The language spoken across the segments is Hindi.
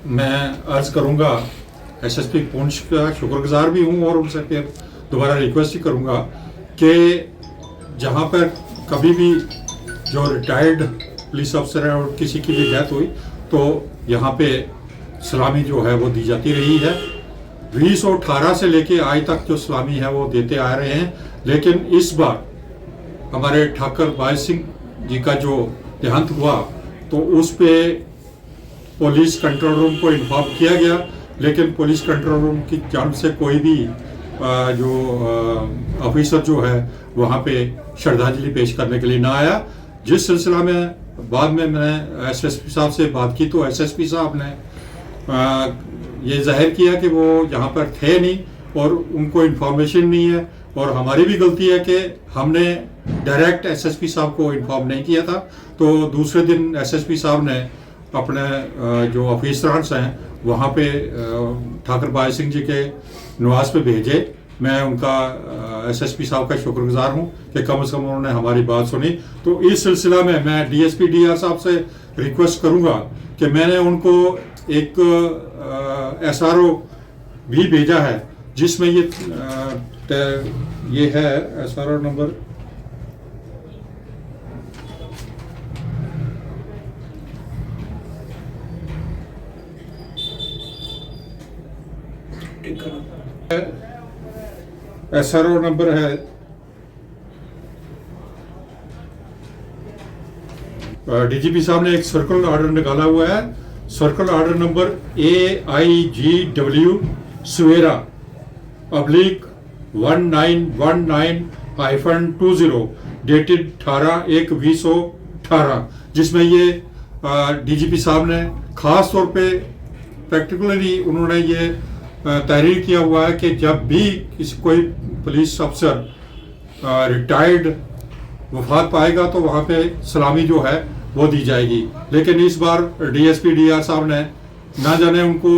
मैं अर्ज करूंगा एसएसपी पुंछ का शुक्रगुजार भी हूं और उनसे फिर दोबारा रिक्वेस्ट ही करूंगा कि जहां पर कभी भी जो रिटायर्ड पुलिस अफसर है और किसी की भी डेथ हुई तो यहाँ पे सलामी जो है वो दी जाती रही है। 2018 से लेके आज तक जो सलामी है वो देते आ रहे हैं, लेकिन इस बार हमारे ठाकर बाज सिंह जी का जो देहांत हुआ तो उस पे पुलिस कंट्रोल रूम को इन्फॉर्म किया गया, लेकिन पुलिस कंट्रोल रूम की जानिब से कोई भी जो ऑफिसर जो है वहाँ पे श्रद्धांजलि पेश करने के लिए ना आया। जिस सिलसिला में बाद में मैंने एसएसपी साहब से बात की तो एसएसपी साहब ने ये जाहिर किया कि वो यहाँ पर थे नहीं और उनको इन्फॉर्मेशन नहीं है, और हमारी भी गलती है कि हमने डायरेक्ट एसएसपी साहब को इन्फॉर्म नहीं किया था। तो दूसरे दिन एसएसपी साहब ने अपने जो ऑफिसरान हैं वहाँ पे ठाकर बाज सिंह जी के निवास पे भेजे। मैं उनका एसएसपी साहब का शुक्रगुजार हूँ कि कम से कम उन्होंने हमारी बात सुनी। तो इस सिलसिला में मैं डीएसपी डीआर साहब से रिक्वेस्ट करूँगा कि मैंने उनको एक एसआरओ भी भेजा है जिसमें ये है एसआरओ नंबर एसआरओ नंबर है डीजीपी साहब ने एक सर्कुलर ऑर्डर निकाला हुआ है, सर्कुलर ऑर्डर नंबर AIGW सवेरा /1919-20 डेटेड 18/1/2018, जिसमें ये डीजीपी साहब ने खास तौर पे प्रैक्टिकली उन्होंने ये तहरीर किया हुआ है कि जब भी कोई पुलिस अफसर रिटायर्ड वफात पाएगा तो वहाँ पे सलामी जो है वो दी जाएगी। लेकिन इस बार डीएसपी डीआर साहब ने ना जाने उनको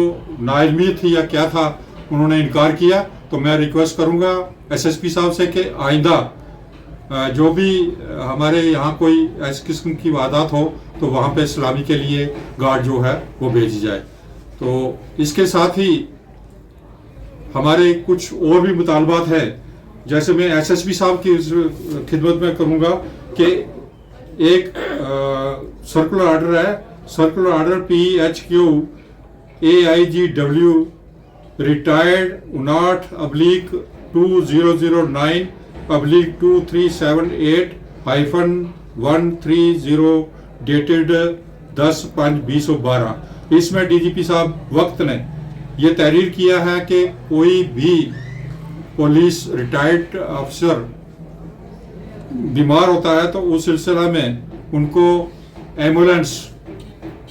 नाइल्मी थी या क्या था, उन्होंने इनकार किया। तो मैं रिक्वेस्ट करूँगा एसएसपी साहब से कि आइंदा जो भी हमारे यहाँ कोई ऐसी किस्म की वारदात हो तो वहाँ पे सलामी के लिए गार्ड जो है वो भेजी जाए। तो इसके साथ ही हमारे कुछ और भी मुतालबात है, जैसे मैं एसएसपी साहब की खिदमत में करूँगा कि एक सर्कुलर ऑर्डर है, circular order PHQ AIGW retired 59/2378-130 dated 10/5/2012। इसमें डीजीपी साहब वक्त ने ये तहरीर किया है कि कोई भी पुलिस रिटायर्ड अफसर बीमार होता है तो उस सिलसिला में उनको एम्बुलेंस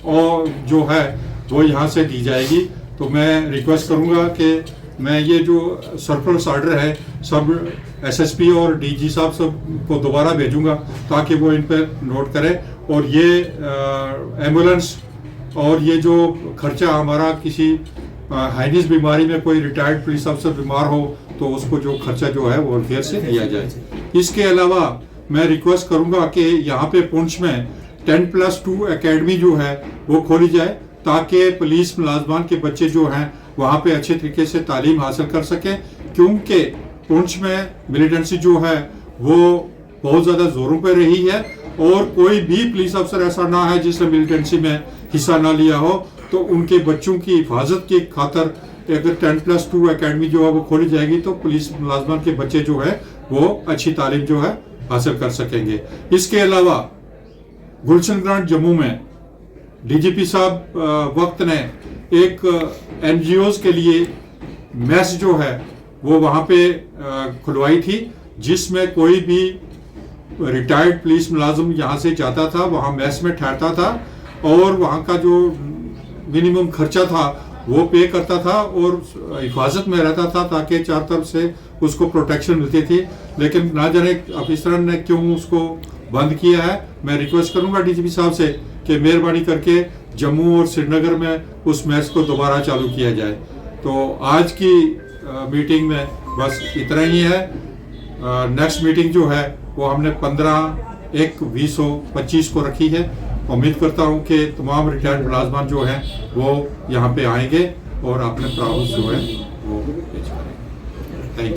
और जो है वो यहाँ से दी जाएगी। तो मैं रिक्वेस्ट करूँगा कि मैं ये जो सर्कुलर ऑर्डर है सब एसएसपी और डीजी साहब सब को दोबारा भेजूँगा ताकि वो इन पर नोट करें, और ये एम्बुलेंस और ये जो खर्चा हमारा किसी हाइनिस बीमारी में कोई रिटायर्ड पुलिस अफसर बीमार हो तो उसको जो खर्चा जो है वो वॉलंटियर से दिया जाए। इसके अलावा मैं रिक्वेस्ट करूंगा कि यहाँ पे पुंछ में 10+2 एकेडमी जो है वो खोली जाए ताकि पुलिस मुलाजमान के बच्चे जो हैं वहाँ पे अच्छे तरीके से तालीम हासिल कर सकें, क्योंकि पुंछ में मिलिटेंसी जो है वो बहुत ज़्यादा ज़ोरों पर रही है और कोई भी पुलिस अफसर ऐसा ना है जिसने मिलिटेंसी में हिस्सा ना लिया हो। तो उनके बच्चों की हिफाजत की खातर अगर 10+2 एकेडमी जो है वो खोली जाएगी तो पुलिस मुलाजमान के बच्चे जो है वो अच्छी तालीम जो है हासिल कर सकेंगे। इसके अलावा गुलशन ग्रांट जम्मू में डीजीपी साहब वक्त ने एक NGOs के लिए मैस जो है वो वहाँ पे खुलवाई थी, जिसमें कोई भी रिटायर्ड पुलिस मुलाजिम यहाँ से जाता था, वहाँ मैस में ठहरता था और वहाँ का जो मिनिमम खर्चा था वो पे करता था और हिफाजत में रहता था ताकि चार तरफ से उसको प्रोटेक्शन मिलती थी। लेकिन ना जाने अफसरान ने क्यों उसको बंद किया है। मैं रिक्वेस्ट करूंगा डीजीपी साहब से कि मेहरबानी करके जम्मू और श्रीनगर में उस मैच को दोबारा चालू किया जाए। तो आज की मीटिंग में बस इतना ही है। नेक्स्ट मीटिंग जो है वो हमने 15/1/2025 को रखी है। उम्मीद करता हूँ कि तमाम रिटायर्ड मुलाजमान जो हैं वो यहाँ पे आएंगे और अपने प्राउस जो है वो पेश करेंगे। Thank you.